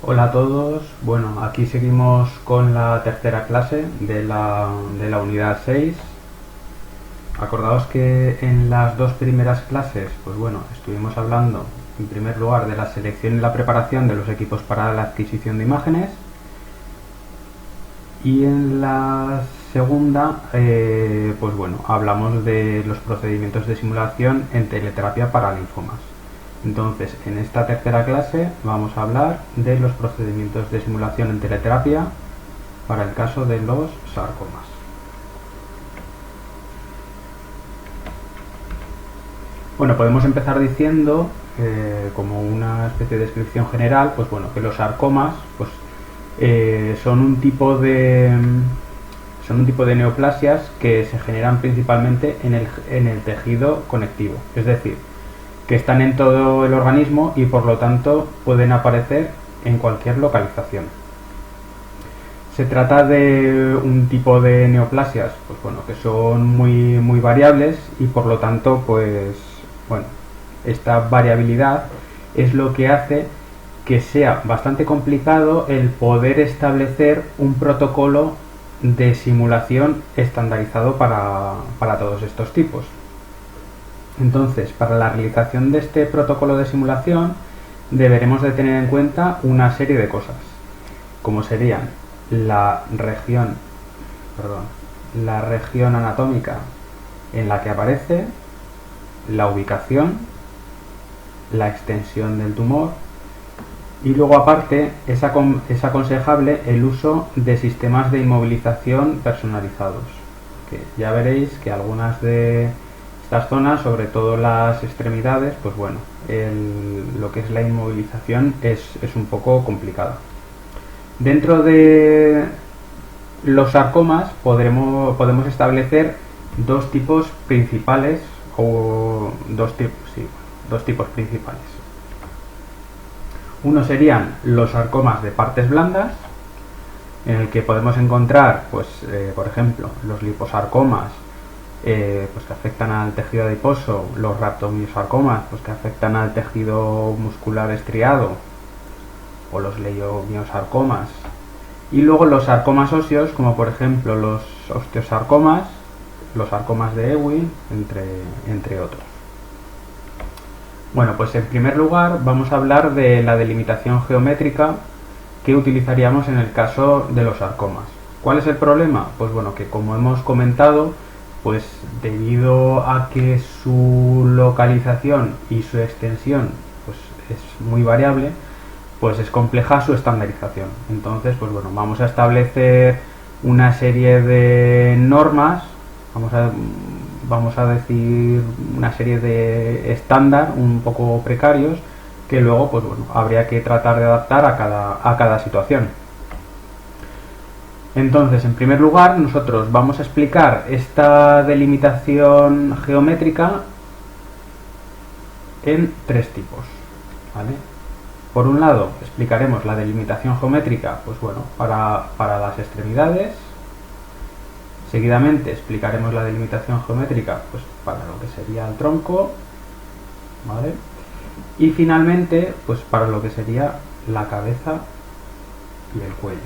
Hola a todos, bueno, aquí seguimos con la tercera clase de la unidad 6. Acordaos que en las dos primeras clases, pues bueno, estuvimos hablando en primer lugar de la selección y la preparación de los equipos para la adquisición de imágenes, y en la segunda, pues bueno, hablamos de los procedimientos de simulación en teleterapia para linfomas. Entonces, en esta tercera clase vamos a hablar de los procedimientos de simulación en teleterapia para el caso de los sarcomas. Bueno, podemos empezar diciendo, como una especie de descripción general, pues bueno, que los sarcomas pues, son un tipo de neoplasias que se generan principalmente en el tejido conectivo, es decir, que están en todo el organismo y por lo tanto pueden aparecer en cualquier localización. Se trata de un tipo de neoplasias, pues bueno, que son muy variables y por lo tanto, pues bueno, esta variabilidad es lo que hace que sea bastante complicado el poder establecer un protocolo de simulación estandarizado para todos estos tipos. Entonces, para la realización de este protocolo de simulación deberemos de tener en cuenta una serie de cosas, como serían la región anatómica en la que aparece, la ubicación, la extensión del tumor, y luego aparte es aconsejable el uso de sistemas de inmovilización personalizados, que ya veréis que algunas de estas zonas, sobre todo las extremidades, pues bueno, lo que es la inmovilización es un poco complicada. Dentro de los sarcomas podemos establecer dos tipos principales, dos tipos principales. Uno serían los sarcomas de partes blandas, en el que podemos encontrar, pues, por ejemplo, los liposarcomas, pues que afectan al tejido adiposo, los rhabdomiosarcomas, pues que afectan al tejido muscular estriado, o los leiomiosarcomas, y luego los sarcomas óseos, como por ejemplo los osteosarcomas, los sarcomas de Ewing, entre otros. Bueno, pues en primer lugar vamos a hablar de la delimitación geométrica que utilizaríamos en el caso de los sarcomas. ¿Cuál es el problema? Pues bueno, que como hemos comentado, pues debido a que su localización y su extensión pues es muy variable, pues es compleja su estandarización. Entonces, pues bueno, vamos a establecer una serie de normas, vamos a decir una serie de estándar un poco precarios que luego, pues bueno, habría que tratar de adaptar a cada situación. Entonces, en primer lugar, nosotros vamos a explicar esta delimitación geométrica en tres tipos, ¿vale? Por un lado, explicaremos la delimitación geométrica, pues bueno, para las extremidades. Seguidamente explicaremos la delimitación geométrica, pues para lo que sería el tronco, ¿vale? Y finalmente, pues para lo que sería la cabeza y el cuello.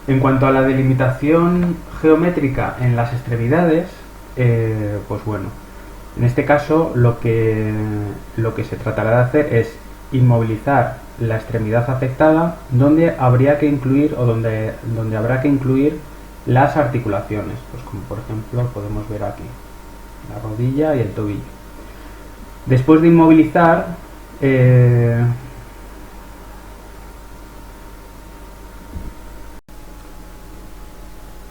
En cuanto a la delimitación geométrica en las extremidades, pues bueno, en este caso lo que se tratará de hacer es inmovilizar la extremidad afectada, donde habría que incluir donde habrá que incluir las articulaciones, pues como por ejemplo podemos ver aquí, la rodilla y el tobillo. Después de inmovilizar,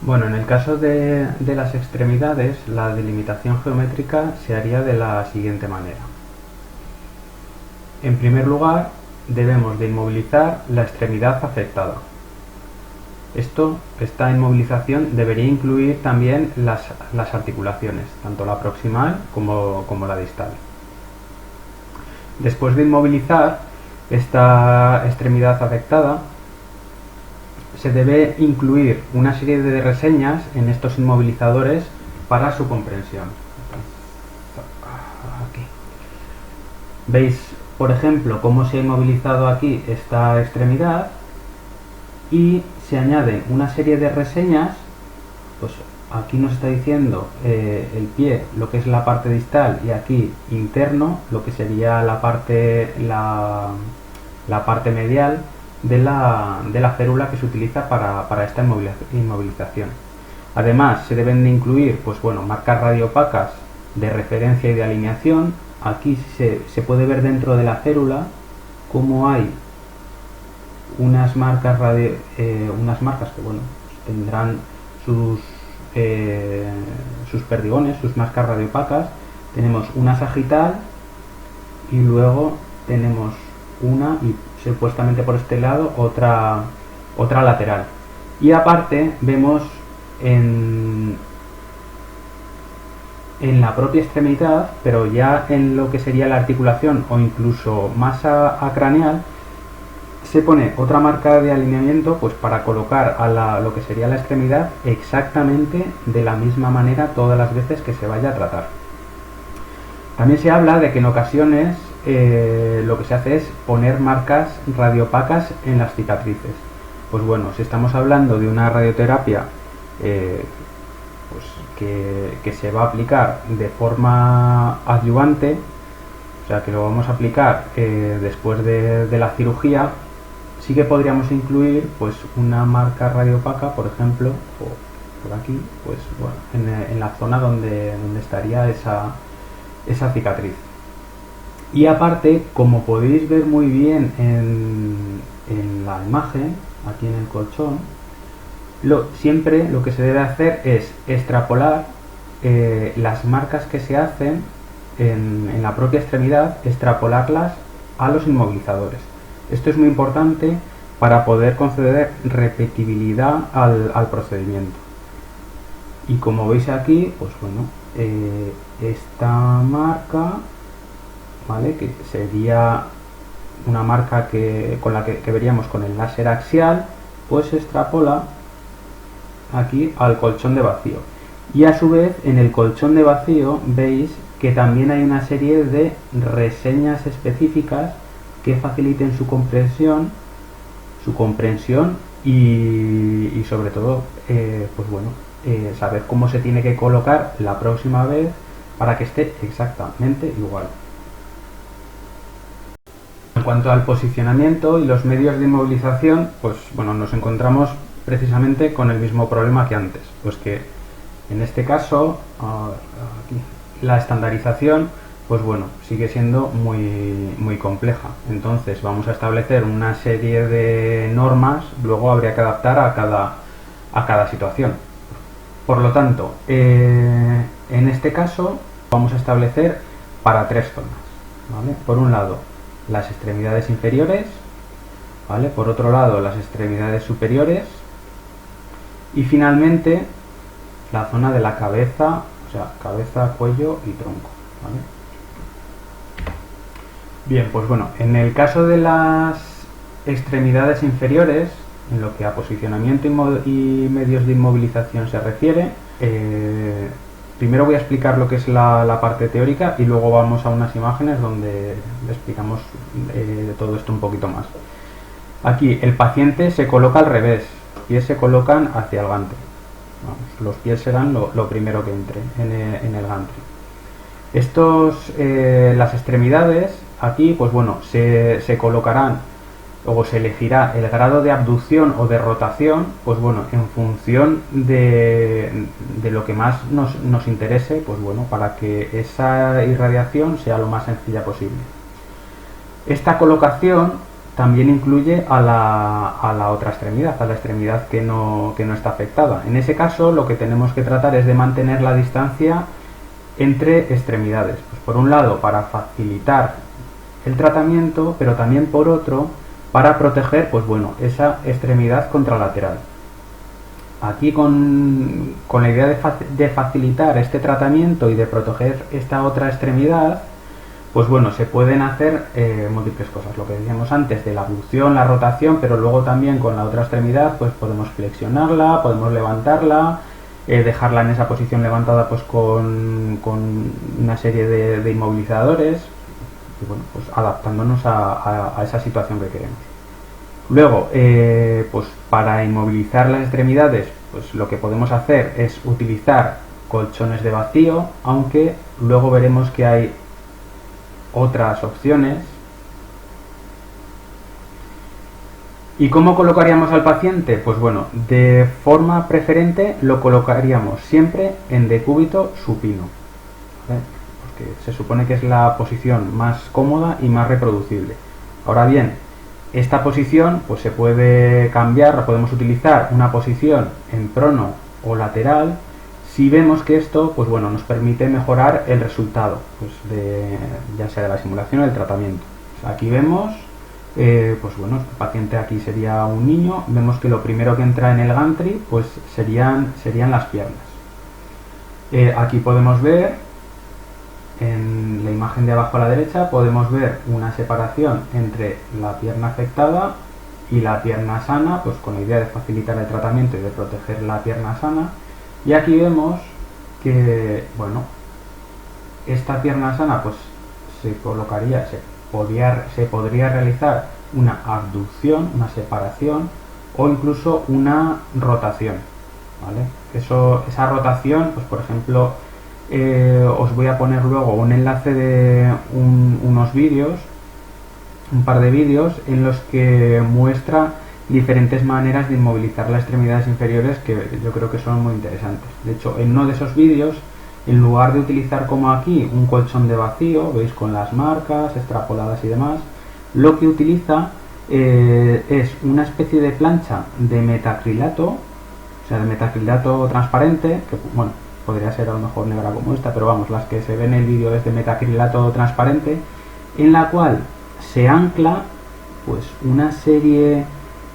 bueno, en el caso de las extremidades, la delimitación geométrica se haría de la siguiente manera. En primer lugar, debemos de inmovilizar la extremidad afectada. Esta inmovilización debería incluir también las articulaciones, tanto la proximal como la distal. Después de inmovilizar esta extremidad afectada, se debe incluir una serie de reseñas en estos inmovilizadores para su comprensión. Aquí veis por ejemplo, cómo se ha inmovilizado aquí esta extremidad, y se añaden una serie de reseñas. Pues aquí nos está diciendo el pie, lo que es la parte distal, y aquí interno, lo que sería la parte medial de la férula que se utiliza para esta inmovilización. Además, se deben de incluir pues bueno, marcas radiopacas de referencia y de alineación. Aquí se puede ver dentro de la férula cómo hay unas marcas que bueno, tendrán sus perdigones, sus marcas radiopacas. Tenemos una sagital y luego tenemos una, y supuestamente por este lado, otra lateral. Y aparte vemos en la propia extremidad, pero ya en lo que sería la articulación o incluso masa acraneal, se pone otra marca de alineamiento pues para colocar a lo que sería la extremidad exactamente de la misma manera todas las veces que se vaya a tratar. También se habla de que en ocasiones lo que se hace es poner marcas radiopacas en las cicatrices. Pues bueno, si estamos hablando de una radioterapia pues que se va a aplicar de forma adyuvante, o sea que lo vamos a aplicar después de la cirugía, sí que podríamos incluir pues una marca radiopaca, por ejemplo, o por aquí, pues bueno, en la zona donde estaría esa cicatriz. Y aparte, como podéis ver muy bien en la imagen, aquí en el colchón, siempre lo que se debe hacer es extrapolar las marcas que se hacen en la propia extremidad, extrapolarlas a los inmovilizadores. Esto es muy importante para poder conceder repetibilidad al procedimiento. Y como veis aquí, pues bueno, esta marca, ¿vale?, que sería una marca con la que veríamos con el láser axial, pues se extrapola aquí al colchón de vacío. Y a su vez, en el colchón de vacío veis que también hay una serie de reseñas específicas que faciliten su comprensión y sobre todo pues bueno, saber cómo se tiene que colocar la próxima vez para que esté exactamente igual. En cuanto al posicionamiento y los medios de inmovilización, pues bueno, nos encontramos precisamente con el mismo problema que antes, pues que en este caso aquí, la estandarización pues bueno, sigue siendo muy compleja. Entonces vamos a establecer una serie de normas, luego habría que adaptar a cada situación. Por lo tanto, en este caso vamos a establecer para tres zonas, ¿vale? Por un lado, las extremidades inferiores, ¿vale? Por otro lado, las extremidades superiores, y finalmente la zona de la cabeza, o sea, cabeza, cuello y tronco, ¿vale? Bien, pues bueno, en el caso de las extremidades inferiores, en lo que a posicionamiento y medios de inmovilización se refiere, primero voy a explicar lo que es la parte teórica y luego vamos a unas imágenes donde explicamos todo esto un poquito más. Aquí el paciente se coloca al revés, los pies se colocan hacia el gantry. Vamos, los pies serán lo primero que entre en el gantry. Las extremidades aquí, pues bueno, se colocarán o se elegirá el grado de abducción o de rotación, pues bueno, en función de lo que más nos interese, pues bueno, para que esa irradiación sea lo más sencilla posible. Esta colocación también incluye a la otra extremidad, a la extremidad que no está afectada. En ese caso, lo que tenemos que tratar es de mantener la distancia entre extremidades. Pues por un lado, para facilitar el tratamiento, pero también por otro, para proteger, pues bueno, esa extremidad contralateral. Aquí con la idea de facilitar este tratamiento y de proteger esta otra extremidad, pues bueno, se pueden hacer múltiples cosas. Lo que decíamos antes de la abducción, la rotación, pero luego también con la otra extremidad, pues podemos flexionarla, podemos levantarla, dejarla en esa posición levantada pues con una serie de inmovilizadores. y bueno, pues adaptándonos a esa situación que queremos. Luego, pues para inmovilizar las extremidades, pues lo que podemos hacer es utilizar colchones de vacío, aunque luego veremos que hay otras opciones. ¿Y cómo colocaríamos al paciente? Pues bueno, de forma preferente lo colocaríamos siempre en decúbito supino, ¿vale? Porque se supone que es la posición más cómoda y más reproducible. Ahora bien, esta posición pues se puede cambiar, podemos utilizar una posición en prono o lateral si vemos que esto pues bueno, nos permite mejorar el resultado, pues ya sea de la simulación o del tratamiento. Pues aquí vemos, pues bueno, el paciente aquí sería un niño, vemos que lo primero que entra en el gantry pues serían las piernas. Aquí podemos ver, en la imagen de abajo a la derecha, podemos ver una separación entre la pierna afectada y la pierna sana, pues con la idea de facilitar el tratamiento y de proteger la pierna sana. Y aquí vemos que, bueno, esta pierna sana pues se colocaría, se podría realizar una abducción, una separación o incluso una rotación, ¿vale? Esa rotación, pues por ejemplo, os voy a poner luego un enlace de unos vídeos, un par de vídeos en los que muestra diferentes maneras de inmovilizar las extremidades inferiores que yo creo que son muy interesantes. De hecho, en uno de esos vídeos, en lugar de utilizar como aquí un colchón de vacío, veis con las marcas extrapoladas y demás, lo que utiliza es una especie de plancha de metacrilato, o sea, de metacrilato transparente, que bueno, podría ser a lo mejor negra como esta, pero vamos, las que se ven en el vídeo es de metacrilato transparente, en la cual se ancla pues una serie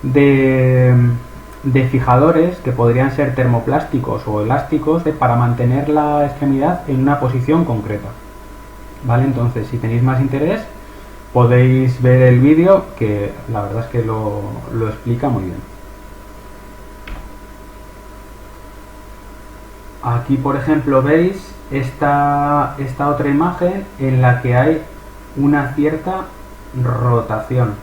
de fijadores que podrían ser termoplásticos o elásticos para mantener la extremidad en una posición concreta, ¿vale? Entonces, si tenéis más interés, podéis ver el vídeo, que la verdad es que lo explica muy bien. Aquí, por ejemplo, veis esta otra imagen en la que hay una cierta rotación,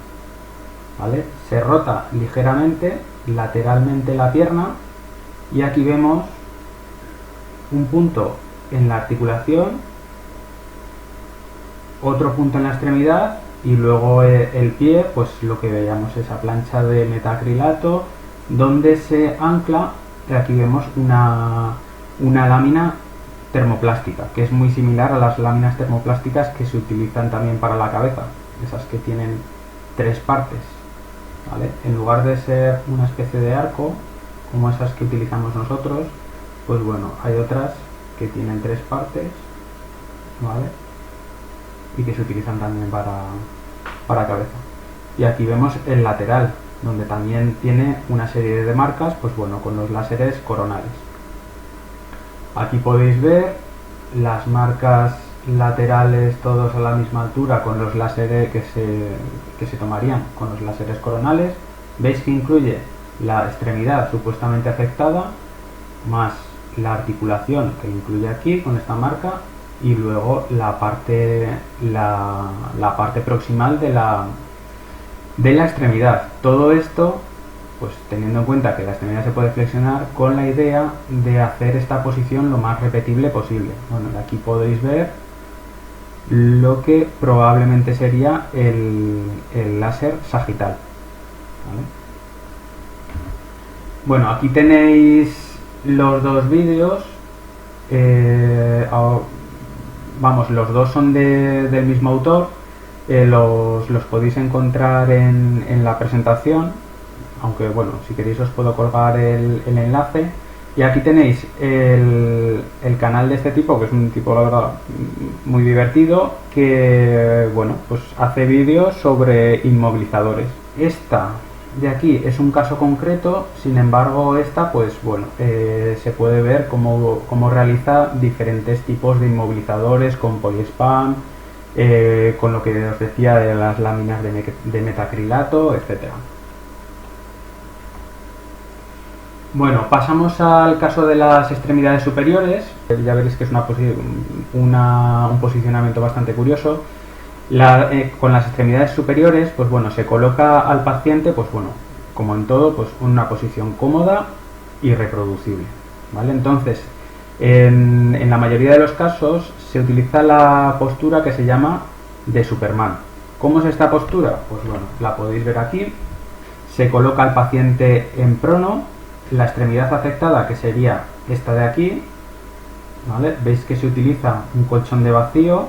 ¿vale? Se rota ligeramente lateralmente la pierna y aquí vemos un punto en la articulación, otro punto en la extremidad y luego el pie, pues lo que veíamos, esa plancha de metacrilato donde se ancla. Aquí vemos una lámina termoplástica, que es muy similar a las láminas termoplásticas que se utilizan también para la cabeza, esas que tienen 3 partes, ¿vale? En lugar de ser una especie de arco, como esas que utilizamos nosotros, pues bueno, hay otras que tienen 3 partes, ¿vale? Y que se utilizan también para cabeza. Y aquí vemos el lateral, donde también tiene una serie de marcas, pues bueno, con los láseres coronales. Aquí podéis ver las marcas laterales todos a la misma altura con los láseres que se tomarían con los láseres coronales. Veis que incluye la extremidad supuestamente afectada más la articulación que incluye aquí con esta marca y luego la parte proximal de la extremidad. Todo esto pues teniendo en cuenta que la extremidad se puede flexionar con la idea de hacer esta posición lo más repetible posible. Bueno, aquí podéis ver lo que probablemente sería el láser sagital, ¿vale? Bueno, aquí tenéis los dos vídeos, vamos, los dos son del mismo autor, los podéis encontrar en la presentación, aunque bueno, si queréis os puedo colgar el enlace. Y aquí tenéis el canal de este tipo, que es un tipo, la verdad, muy divertido, que bueno, pues hace vídeos sobre inmovilizadores. Esta de aquí es un caso concreto, sin embargo esta, pues bueno, se puede ver cómo realiza diferentes tipos de inmovilizadores con poliespam, con lo que os decía de las láminas de metacrilato, etcétera. Bueno, pasamos al caso de las extremidades superiores. Ya veréis que es un posicionamiento bastante curioso. Con las extremidades superiores, pues bueno, se coloca al paciente, pues bueno, como en todo, pues una posición cómoda y reproducible, ¿vale? Entonces, en la mayoría de los casos se utiliza la postura que se llama de Superman. ¿Cómo es esta postura? Pues bueno, la podéis ver aquí. Se coloca al paciente en prono, la extremidad afectada, que sería esta de aquí, ¿vale? Veis que se utiliza un colchón de vacío,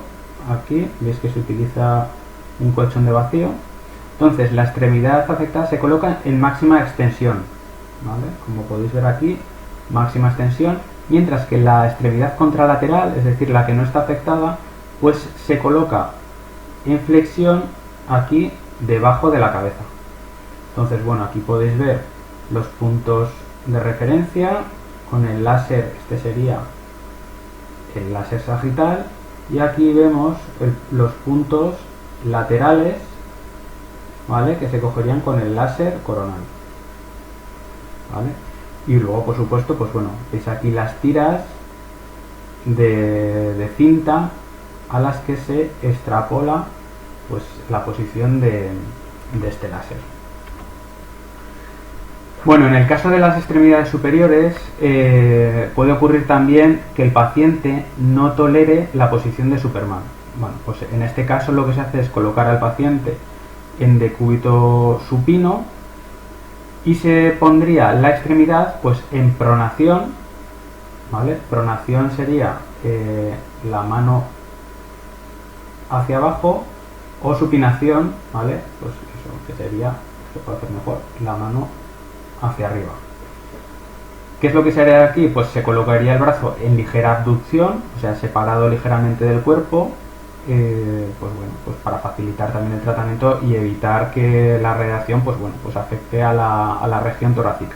aquí, veis que se utiliza un colchón de vacío. Entonces, la extremidad afectada se coloca en máxima extensión, ¿vale? Como podéis ver aquí, máxima extensión, mientras que la extremidad contralateral, es decir, la que no está afectada, pues se coloca en flexión aquí debajo de la cabeza. Entonces, bueno, aquí podéis ver los puntos de referencia con el láser, este sería el láser sagital, y aquí vemos los puntos laterales, ¿vale?, que se cogerían con el láser coronal, ¿vale? Y luego, por supuesto, pues bueno, veis aquí las tiras de cinta a las que se extrapola pues la posición de este láser. Bueno, en el caso de las extremidades superiores puede ocurrir también que el paciente no tolere la posición de Superman. Bueno, pues en este caso lo que se hace es colocar al paciente en decúbito supino y se pondría la extremidad pues en pronación, ¿vale? Pronación sería la mano hacia abajo, o supinación, ¿vale? Pues eso que sería, se puede hacer mejor, la mano hacia arriba. ¿Qué es lo que se haría aquí? Pues se colocaría el brazo en ligera abducción, o sea, separado ligeramente del cuerpo, pues bueno, pues para facilitar también el tratamiento y evitar que la radiación, pues bueno, pues afecte a la región torácica.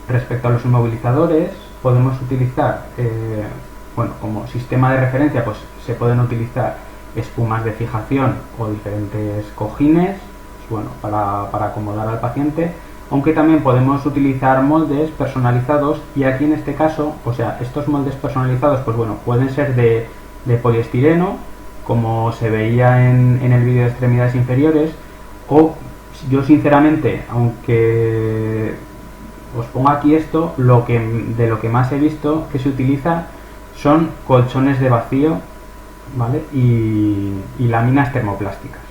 Respecto a los inmovilizadores, podemos utilizar, bueno, como sistema de referencia, pues se pueden utilizar espumas de fijación o diferentes cojines, pues bueno, para acomodar al paciente, aunque también podemos utilizar moldes personalizados, y aquí en este caso, o sea, estos moldes personalizados, pues bueno, pueden ser de poliestireno, como se veía en el vídeo de extremidades inferiores, o yo sinceramente, aunque os pongo aquí esto, de lo que más he visto que se utiliza son colchones de vacío, ¿vale? Y láminas termoplásticas,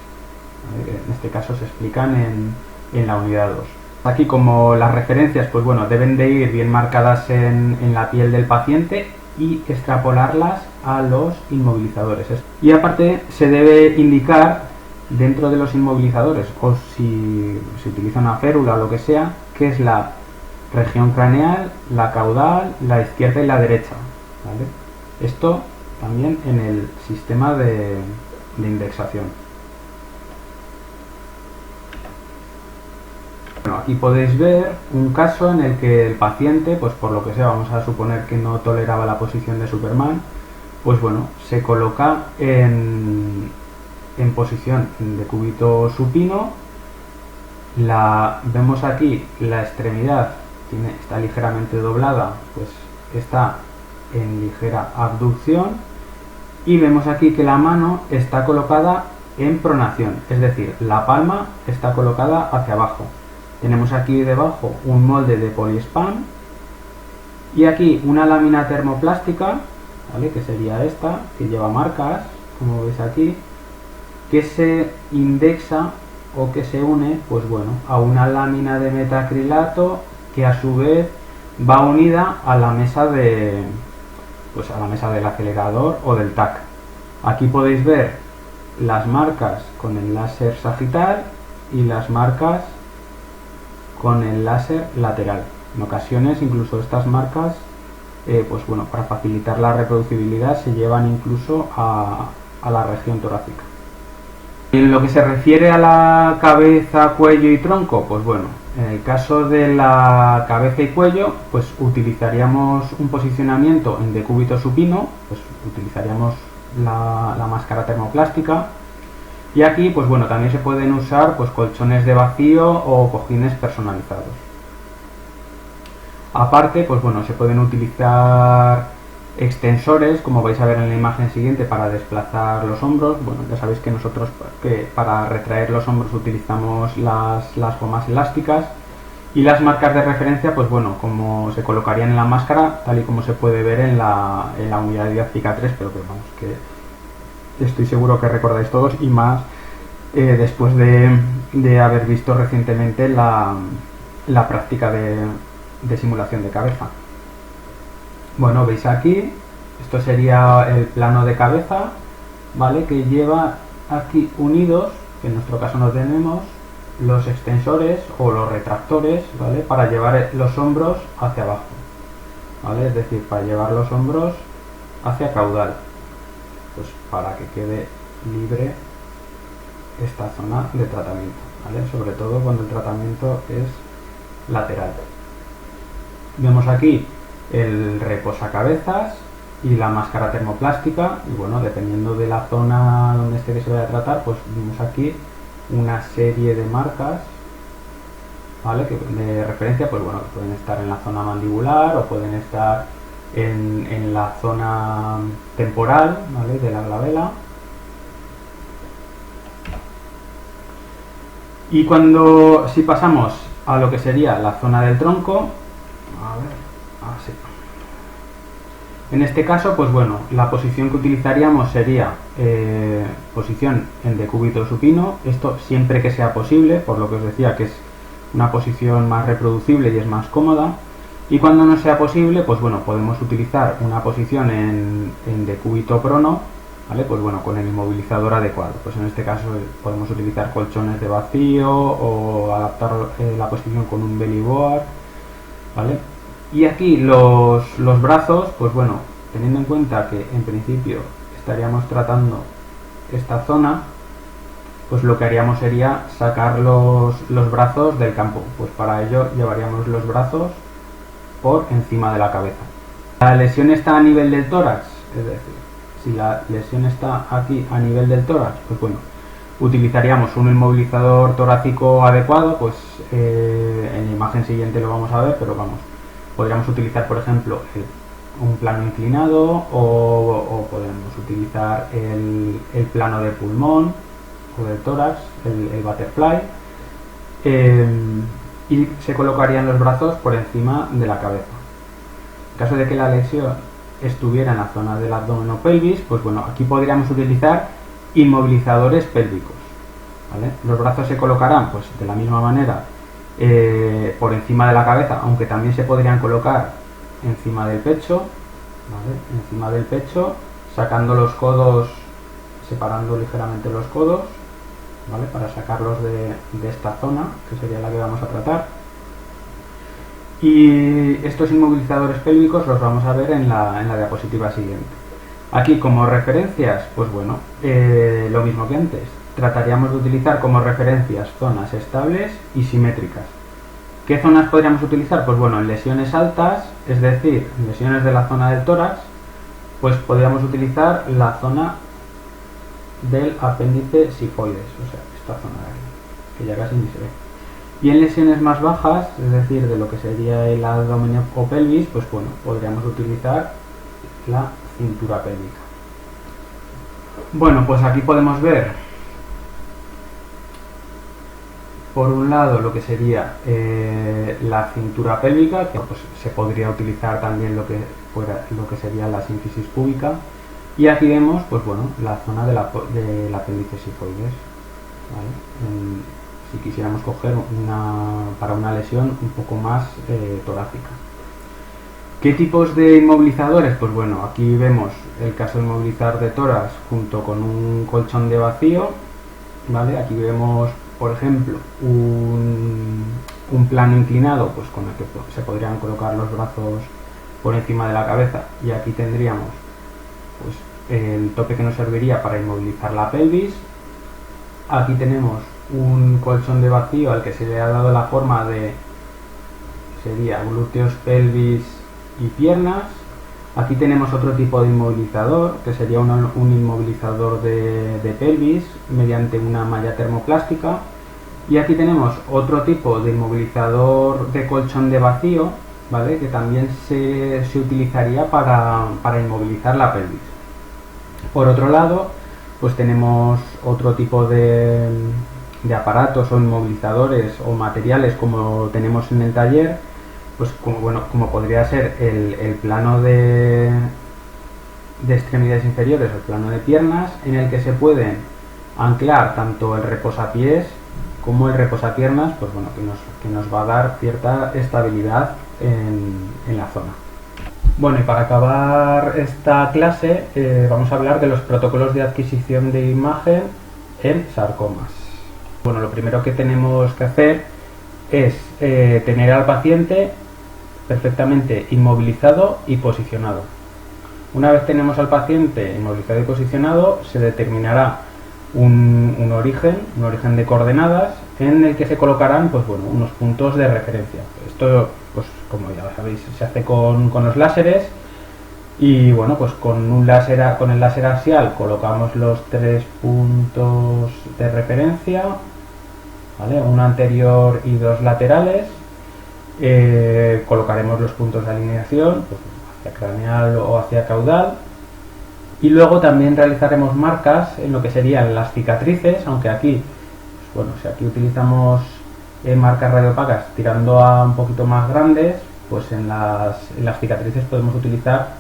¿vale? En este caso se explican en la unidad 2. Aquí, como las referencias, pues bueno, deben de ir bien marcadas en la piel del paciente y extrapolarlas a los inmovilizadores. Y aparte se debe indicar dentro de los inmovilizadores, o si se utiliza una férula o lo que sea, que es la región craneal, la caudal, la izquierda y la derecha, ¿vale? Esto también en el sistema de indexación. Bueno, aquí podéis ver un caso en el que el paciente, pues por lo que sea, vamos a suponer que no toleraba la posición de Superman, pues bueno, se coloca en posición de decúbito supino. Vemos aquí la extremidad está ligeramente doblada, pues está en ligera abducción, y vemos aquí que la mano está colocada en pronación, es decir, la palma está colocada hacia abajo. Tenemos aquí debajo un molde de poliespán y aquí una lámina termoplástica, ¿vale?, que sería esta, que lleva marcas, como veis aquí, que se indexa o que se une, pues bueno, a una lámina de metacrilato que a su vez va unida a la mesa del acelerador o del TAC. Aquí podéis ver las marcas con el láser sagital y las marcas con el láser lateral. En ocasiones incluso estas marcas, pues bueno, para facilitar la reproducibilidad se llevan incluso a la región torácica. En lo que se refiere a la cabeza, cuello y tronco, pues bueno, en el caso de la cabeza y cuello, pues utilizaríamos un posicionamiento en decúbito supino, pues utilizaríamos la máscara termoplástica, y aquí, pues bueno, también se pueden usar pues colchones de vacío o cojines personalizados. Aparte, pues bueno, se pueden utilizar extensores, como vais a ver en la imagen siguiente, para desplazar los hombros. Bueno, ya sabéis que nosotros para retraer los hombros utilizamos las gomas elásticas, y las marcas de referencia, pues bueno, como se colocarían en la máscara, tal y como se puede ver en la unidad didáctica 3, pero que vamos, que estoy seguro que recordáis todos, y más después de haber visto recientemente la práctica de simulación de cabeza. Bueno, veis aquí, esto sería el plano de cabeza, ¿vale? Que lleva aquí unidos, que en nuestro caso no tenemos, los extensores o los retractores, ¿vale? Para llevar los hombros hacia abajo, ¿vale? Es decir, para llevar los hombros hacia caudal, pues para que quede libre esta zona de tratamiento, ¿vale? Sobre todo cuando el tratamiento es lateral. Vemos aquí el reposacabezas y la máscara termoplástica, y bueno, dependiendo de la zona donde esté que se vaya a tratar, pues vemos aquí una serie de marcas, ¿vale? Que de referencia, pues bueno, pueden estar en la zona mandibular o pueden estar en la zona temporal, ¿vale? De la glabela. Y si pasamos a lo que sería la zona del tronco, a ver, así. En este caso, pues bueno, la posición que utilizaríamos sería posición en decúbito supino, esto siempre que sea posible, por lo que os decía que es una posición más reproducible y es más cómoda. Y cuando no sea posible, pues bueno, podemos utilizar una posición en decúbito prono, ¿vale? Pues bueno, con el inmovilizador adecuado. Pues en este caso podemos utilizar colchones de vacío o adaptar la posición con un belly board, ¿vale? Y aquí los brazos, pues bueno, teniendo en cuenta que en principio estaríamos tratando esta zona, pues lo que haríamos sería sacar los brazos del campo. Pues para ello llevaríamos los brazos por encima de la cabeza. La lesión está a nivel del tórax, es decir, si la lesión está aquí a nivel del tórax, pues bueno, utilizaríamos un inmovilizador torácico adecuado, pues en la imagen siguiente lo vamos a ver, pero vamos, podríamos utilizar, por ejemplo, un plano inclinado o podemos utilizar el plano de pulmón o del tórax, el butterfly, y se colocarían los brazos por encima de la cabeza. En caso de que la lesión estuviera en la zona del abdomen o pelvis, pues bueno, aquí podríamos utilizar inmovilizadores pélvicos, ¿vale? Los brazos se colocarán pues de la misma manera por encima de la cabeza, aunque también se podrían colocar encima del pecho, ¿vale? Encima del pecho, sacando los codos, separando ligeramente los codos, ¿vale? Para sacarlos de esta zona, que sería la que vamos a tratar. Y estos inmovilizadores pélvicos los vamos a ver en la diapositiva siguiente. Aquí como referencias, pues bueno, lo mismo que antes. Trataríamos de utilizar como referencias zonas estables y simétricas. ¿Qué zonas podríamos utilizar? Pues bueno, en lesiones altas, es decir, en lesiones de la zona del tórax, pues podríamos utilizar la zona del apéndice sifoides, o sea, esta zona de aquí, que ya casi ni se ve. Y en lesiones más bajas, es decir, de lo que sería el abdomen o pelvis, pues bueno, podríamos utilizar la cintura pélvica. Bueno, pues aquí podemos ver, por un lado, lo que sería la cintura pélvica, que pues, se podría utilizar también lo que sería la sínfisis púbica. Y aquí vemos, pues bueno, la zona del apéndice sifoides, ¿vale? Si quisiéramos coger para una lesión un poco más torácica. ¿Qué tipos de inmovilizadores? Pues bueno, aquí vemos el caso de inmovilizar de tórax junto con un colchón de vacío, ¿vale? Aquí vemos, por ejemplo, un plano inclinado, pues con el que se podrían colocar los brazos por encima de la cabeza, y aquí tendríamos pues el tope que nos serviría para inmovilizar la pelvis. Aquí tenemos un colchón de vacío al que se le ha dado la forma sería glúteos, pelvis y piernas. Aquí tenemos otro tipo de inmovilizador, que sería un inmovilizador de pelvis mediante una malla termoplástica. Y aquí tenemos otro tipo de inmovilizador de colchón de vacío, ¿vale? Que también se utilizaría para inmovilizar la pelvis. Por otro lado, pues tenemos otro tipo de aparatos o inmovilizadores o materiales como tenemos en el taller, pues como podría ser el plano de extremidades inferiores o el plano de piernas, en el que se pueden anclar tanto el reposapiés como el reposapiernas, pues bueno, que nos va a dar cierta estabilidad en la zona. Bueno, y para acabar esta clase vamos a hablar de los protocolos de adquisición de imagen en sarcomas. Bueno, lo primero que tenemos que hacer es tener al paciente perfectamente inmovilizado y posicionado. Una vez tenemos al paciente inmovilizado y posicionado, se determinará un origen de coordenadas en el que se colocarán pues bueno, unos puntos de referencia. Esto, pues como ya sabéis, se hace con los láseres y bueno, pues con el láser axial colocamos los 3 puntos de referencia, ¿vale? Uno anterior y 2 laterales. Colocaremos los puntos de alineación pues, hacia craneal o hacia caudal. Y luego también realizaremos marcas en lo que serían las cicatrices, aunque aquí, pues bueno, si aquí utilizamos marcas radiopacas tirando a un poquito más grandes, pues en las cicatrices podemos utilizar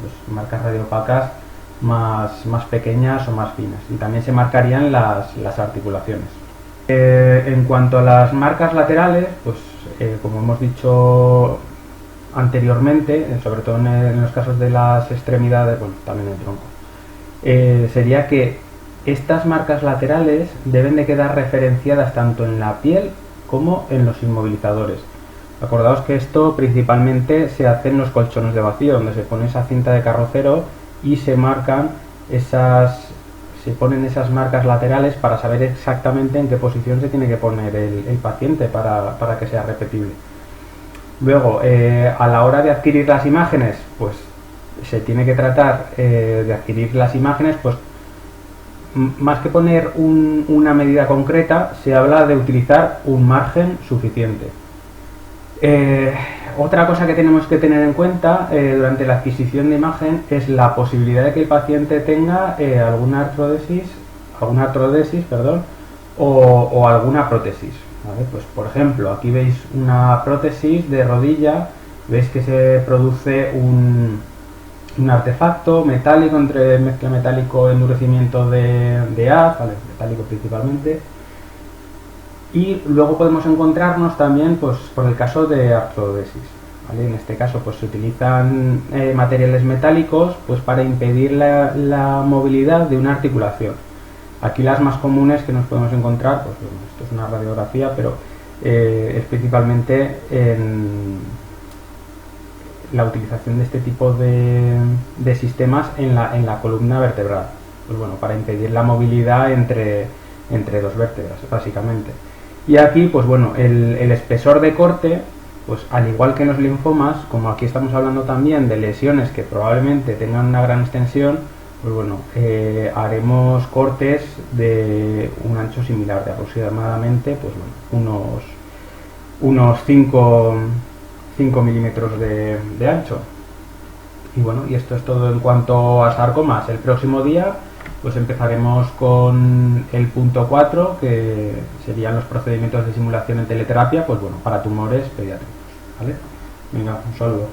pues, marcas radiopacas más pequeñas o más finas. Y también se marcarían las articulaciones. En cuanto a las marcas laterales, pues como hemos dicho anteriormente, sobre todo en los casos de las extremidades, bueno, también el tronco, sería que estas marcas laterales deben de quedar referenciadas tanto en la piel como en los inmovilizadores. Acordaos que esto principalmente se hace en los colchones de vacío, donde se pone esa cinta de carrocero y se ponen esas marcas laterales para saber exactamente en qué posición se tiene que poner el paciente para que sea repetible. Luego, a la hora de adquirir las imágenes, pues se tiene que tratar de adquirir las imágenes, pues más que poner una medida concreta, se habla de utilizar un margen suficiente. Otra cosa que tenemos que tener en cuenta durante la adquisición de imagen es la posibilidad de que el paciente tenga alguna artrodesis, o alguna prótesis. ¿Vale? Pues por ejemplo, aquí veis una prótesis de rodilla, veis que se produce un artefacto metálico entre mezcla metálico endurecimiento de haz, ¿vale? Metálico principalmente. Y luego podemos encontrarnos también pues, por el caso de artrodesis. ¿Vale? En este caso pues, se utilizan materiales metálicos pues, para impedir la movilidad de una articulación. Aquí las más comunes que nos podemos encontrar, pues bueno, esto es una radiografía, pero es principalmente en la utilización de este tipo de sistemas en la columna vertebral, pues bueno, para impedir la movilidad entre dos vértebras, básicamente. Y aquí, pues bueno, el espesor de corte, pues al igual que en los linfomas, como aquí estamos hablando también de lesiones que probablemente tengan una gran extensión, pues bueno, haremos cortes de un ancho similar, de aproximadamente pues bueno, unos 5 milímetros de ancho. Y bueno, y esto es todo en cuanto a sarcomas. El próximo día pues empezaremos con el punto 4, que serían los procedimientos de simulación en teleterapia, pues bueno, para tumores pediátricos, ¿vale? Venga, un saludo.